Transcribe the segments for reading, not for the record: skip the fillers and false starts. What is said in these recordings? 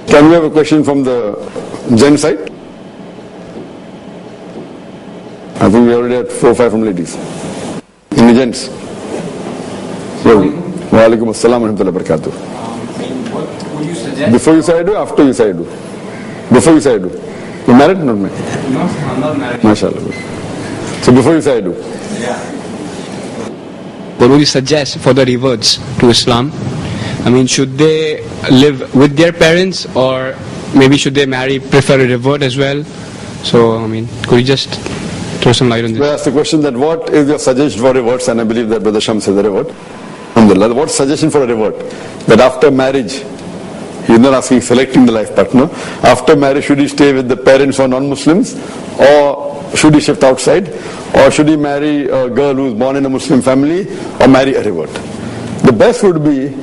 Can we have a question from the Gen side? I think we already had 4 or 5 from ladies. Any gents? Wa alaikum assalam wa rahmatullahi wa barakatuh. What would you suggest? Before you say I do, after you say I do? Before you say I do. You married? Not married? No, I'm not married. MashaAllah. So before you say I do. Yeah. What would you suggest for the reverts to Islam? I mean, should they live with their parents, or maybe should they prefer a revert as well? So, I mean, could you just throw some light on this? Well, ask the question that what is your suggestion for reverts, and I believe that Brother Shams is a revert. Alhamdulillah. What's suggestion for a revert? That after marriage, he's not asking selecting the life partner. After marriage, should he stay with the parents who are non-Muslims, or should he shift outside, or should he marry a girl who is born in a Muslim family, or marry a revert? The best would be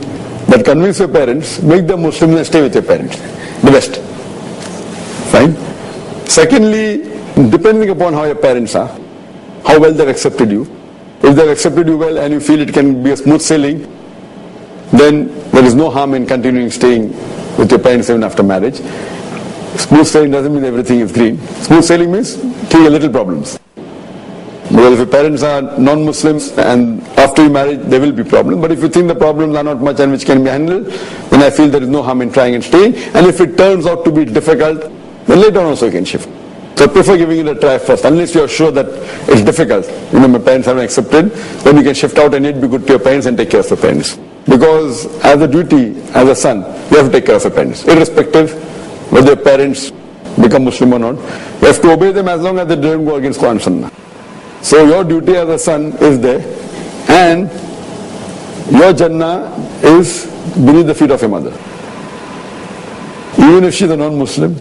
that convince your parents, make them Muslims and stay with your parents. The best. Fine. Secondly, depending upon how your parents are, how well they've accepted you. If they've accepted you well and you feel it can be a smooth sailing, then there is no harm in continuing staying with your parents even after marriage. Smooth sailing doesn't mean everything is green. Smooth sailing means three little problems. Because if your parents are non-Muslims and after you marry, there will be problems. But if you think the problems are not much and which can be handled, then I feel there is no harm in trying and staying. And if it turns out to be difficult, then later on also you can shift. So I prefer giving it a try first, unless you are sure that it's difficult. You know, my parents haven't accepted, then you can shift out and it be good to your parents and take care of your parents. Because as a duty, as a son, you have to take care of your parents, irrespective whether your parents become Muslim or not. You have to obey them as long as they don't go against Quran and Sunnah. So your duty as a son is there, and your Jannah is beneath the feet of your mother. Even if she is a non-Muslim,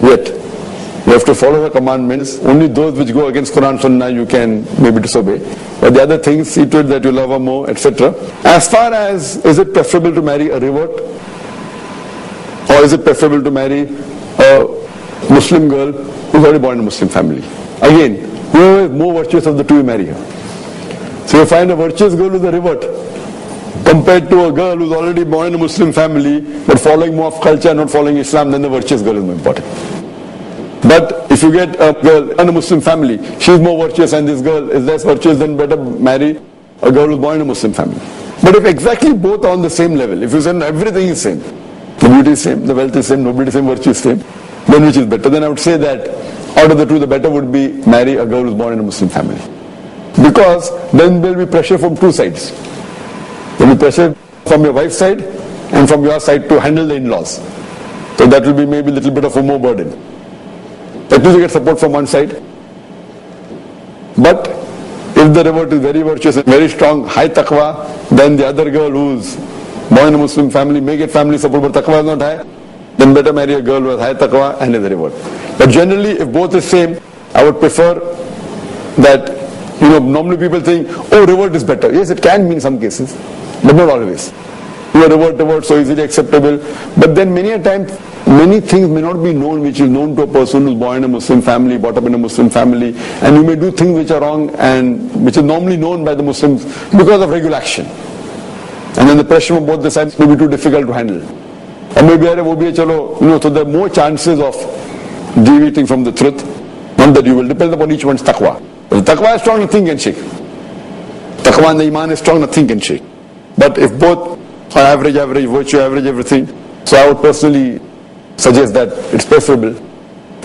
yet you have to follow her commandments. Only those which go against Quran and Sunnah you can maybe disobey. But the other things, see to it that you love her more, etc. As far as, is it preferable to marry a revert? Or is it preferable to marry a Muslim girl who's already born in a Muslim family? Again, who is more virtuous of the two, you marry her. So you find a virtuous girl who's a revert, compared to a girl who's already born in a Muslim family, but following more of culture and not following Islam, then the virtuous girl is more important. But if you get a girl in a Muslim family, she's more virtuous and this girl is less virtuous, then better marry a girl who's born in a Muslim family. But if exactly both are on the same level, if you say everything is same, the beauty is same, the wealth is same, nobody is same, virtue is same, then which is better? Then I would say that out of the two, the better would be marry a girl who's born in a Muslim family. Because then there will be pressure from two sides. There will be pressure from your wife's side and from your side to handle the in-laws. So that will be maybe a little bit of a more burden. At least you get support from one side. But if the revert is very virtuous and very strong, high taqwa, then the other girl who's born in a Muslim family may get family support, but taqwa is not high, then better marry a girl who has high taqwa and is a revert. But generally, if both is same, I would prefer that, normally people think, oh, revert is better. Yes, it can be in some cases, but not always. You are revert, so easily acceptable. But then many a time, many things may not be known which is known to a person who is born in a Muslim family, brought up in a Muslim family, and you may do things which are wrong and which is normally known by the Muslims because of regular action. And then the pressure from both the sides may be too difficult to handle. Or maybe, so there are more chances of deviating from the truth. Not that you will, depend upon each one's taqwa. If taqwa is strong, nothing can shake. Taqwa and the iman is strong, nothing can shake. But if both are average, virtue, average, everything, so I would personally suggest that it's preferable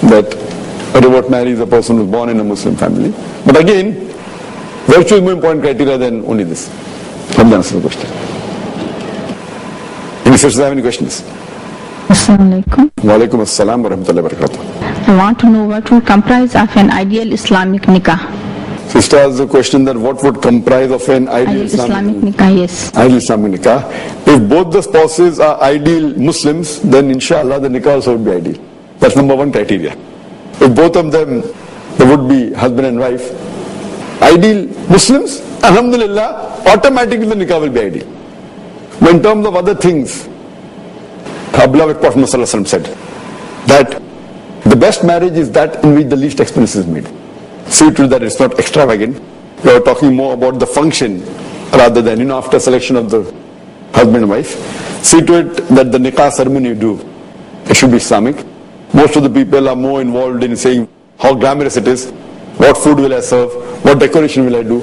that a revert marries a person who's born in a Muslim family. But again, virtue is more important criteria than only this. Hope that answers the question. Any sisters have any questions? Assalamu alaikum. Wa alaikum assalam wa rahmatullahi wa barakatuh. I want to know what would comprise of an ideal Islamic nikah. Sister asked the question that what would comprise of an ideal Islamic nikah, yes. Ideal Islamic nikah. If both the spouses are ideal Muslims, then inshallah the nikah also would be ideal. That's number one criteria. If both of them, they would be husband and wife, ideal Muslims, alhamdulillah, automatically the nikah will be ideal. But in terms of other things, our beloved Prophet ﷺ said that the best marriage is that in which the least expense is made. See to it that it's not extravagant. We are talking more about the function rather than, after selection of the husband and wife. See to it that the nikah ceremony you do it should be Islamic. Most of the people are more involved in saying how glamorous it is, what food will I serve, what decoration will I do,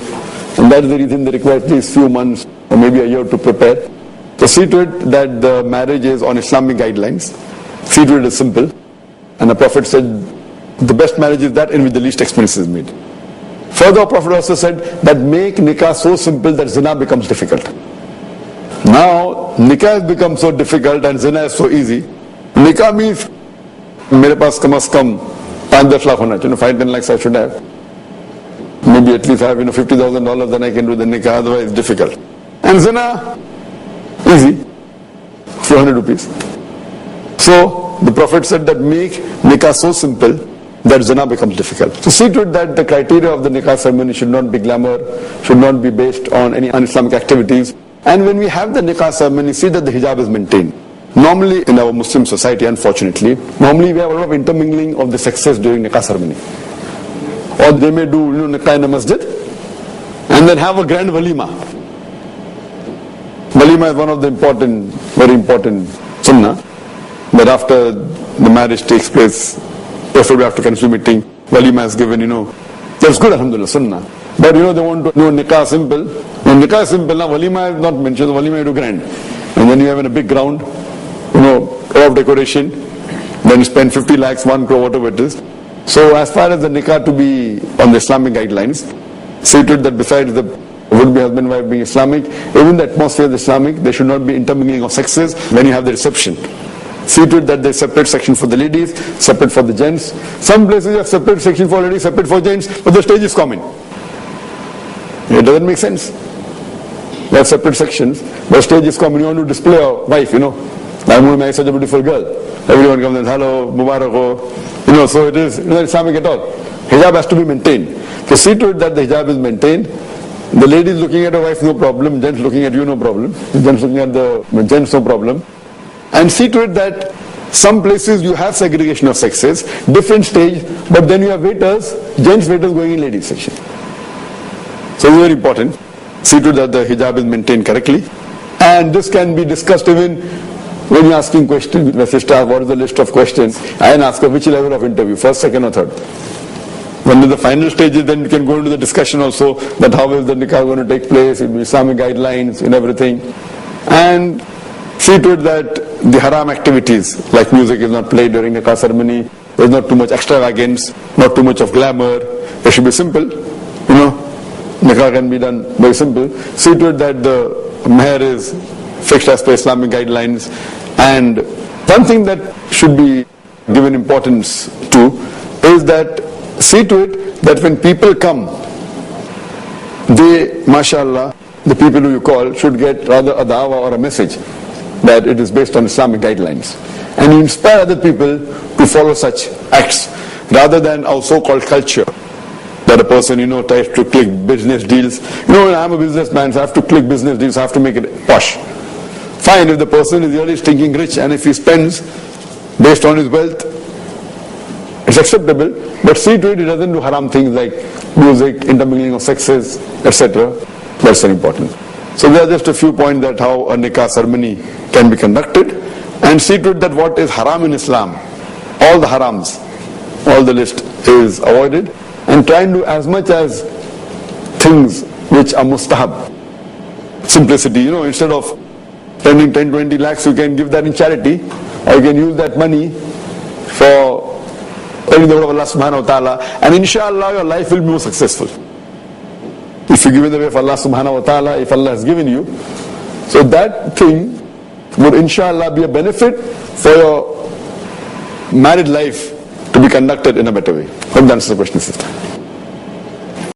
and that is the reason they require at least few months or maybe a year to prepare. So see to it that the marriage is on Islamic guidelines. See to it is simple. And the Prophet said the best marriage is that in which the least expense is made. Further, Prophet also said that make nikah so simple that zina becomes difficult. Now, nikah has become so difficult and zina is so easy. Nikah means, mere paas kam as kam 5-10 lakh hona chahiye, 5-10 lakhs I should have. Maybe at least I have $50,000, then I can do the nikah, otherwise it's difficult. And zina, easy, few hundred rupees. So, the Prophet said that make nikah so simple that zina becomes difficult. So see to it that the criteria of the nikah ceremony should not be glamour, should not be based on any un-Islamic activities. And when we have the nikah ceremony, see that the hijab is maintained. Normally in our Muslim society, unfortunately, normally we have a lot of intermingling of the sexes during nikah ceremony. Or they may do nikah in a masjid and then have a grand walima. Walima is one of the important, very important sunnah, that after the marriage takes place, preferably after consummating, walima is given, That's good, alhamdulillah, sunnah. But they want to know nikah simple. When nikah is simple, now walima is not mentioned, walima you do grand. And then you have in a big ground, of decoration, then you spend 50 lakhs, 1 crore, whatever it is. So as far as the nikah to be on the Islamic guidelines, see to it that besides the would-be husband and wife being Islamic, even the atmosphere is Islamic, there should not be intermingling of sexes when you have the reception. See to it that there's separate section for the ladies, separate for the gents. Some places you have separate section for ladies, separate for gents, but the stage is common. It doesn't make sense. You have separate sections, but stage is common. You want to display a wife, I'm going to marry such a beautiful girl. Everyone comes and hello, Mubarak ho. So it is not Islamic at all. Hijab has to be maintained. So see to it that the hijab is maintained. The ladies looking at a wife, no problem. Gents looking at you, no problem. Gents looking at the gents, no problem. And see to it that some places you have segregation of sexes, different stage, but then you have waiters, gents waiters going in ladies section. So it's very important. See to it that the hijab is maintained correctly. And this can be discussed even when you're asking questions. My sister asks, what is the list of questions? I can ask her which level of interview, first, second or third. When the final stage is, then we can go into the discussion also that how is the nikah going to take place, it will be Islamic guidelines and everything. And see to it that the haram activities like music is not played during the nikah ceremony, there is not too much extravagance, not too much of glamour. It should be simple, nikah can be done very simple. See to it that the meher is fixed as per Islamic guidelines. And one thing that should be given importance to is that see to it that when people come, they, mashallah, the people who you call should get rather a da'wah or a message that it is based on Islamic guidelines. And you inspire other people to follow such acts rather than our so-called culture. That a person, tries to click business deals. I'm a businessman, so I have to click business deals, I have to make it posh. Fine, if the person is really stinking rich and if he spends based on his wealth, it's acceptable. But see to it, he doesn't do haram things like music, intermingling of sexes, etc. That's very important. So there are just a few points that how a nikah ceremony can be conducted. And see to it that what is haram in Islam, all the harams, all the list is avoided. And try and do as much as things which are mustahab. Simplicity, instead of spending 10-20 lakhs, you can give that in charity, or you can use that money for telling the word of Allah subhanahu wa ta'ala, and inshallah your life will be more successful. If you give it the way of Allah subhanahu wa ta'ala, if Allah has given you, so that thing would inshallah be a benefit for your married life to be conducted in a better way. Hope that answers the question, sister.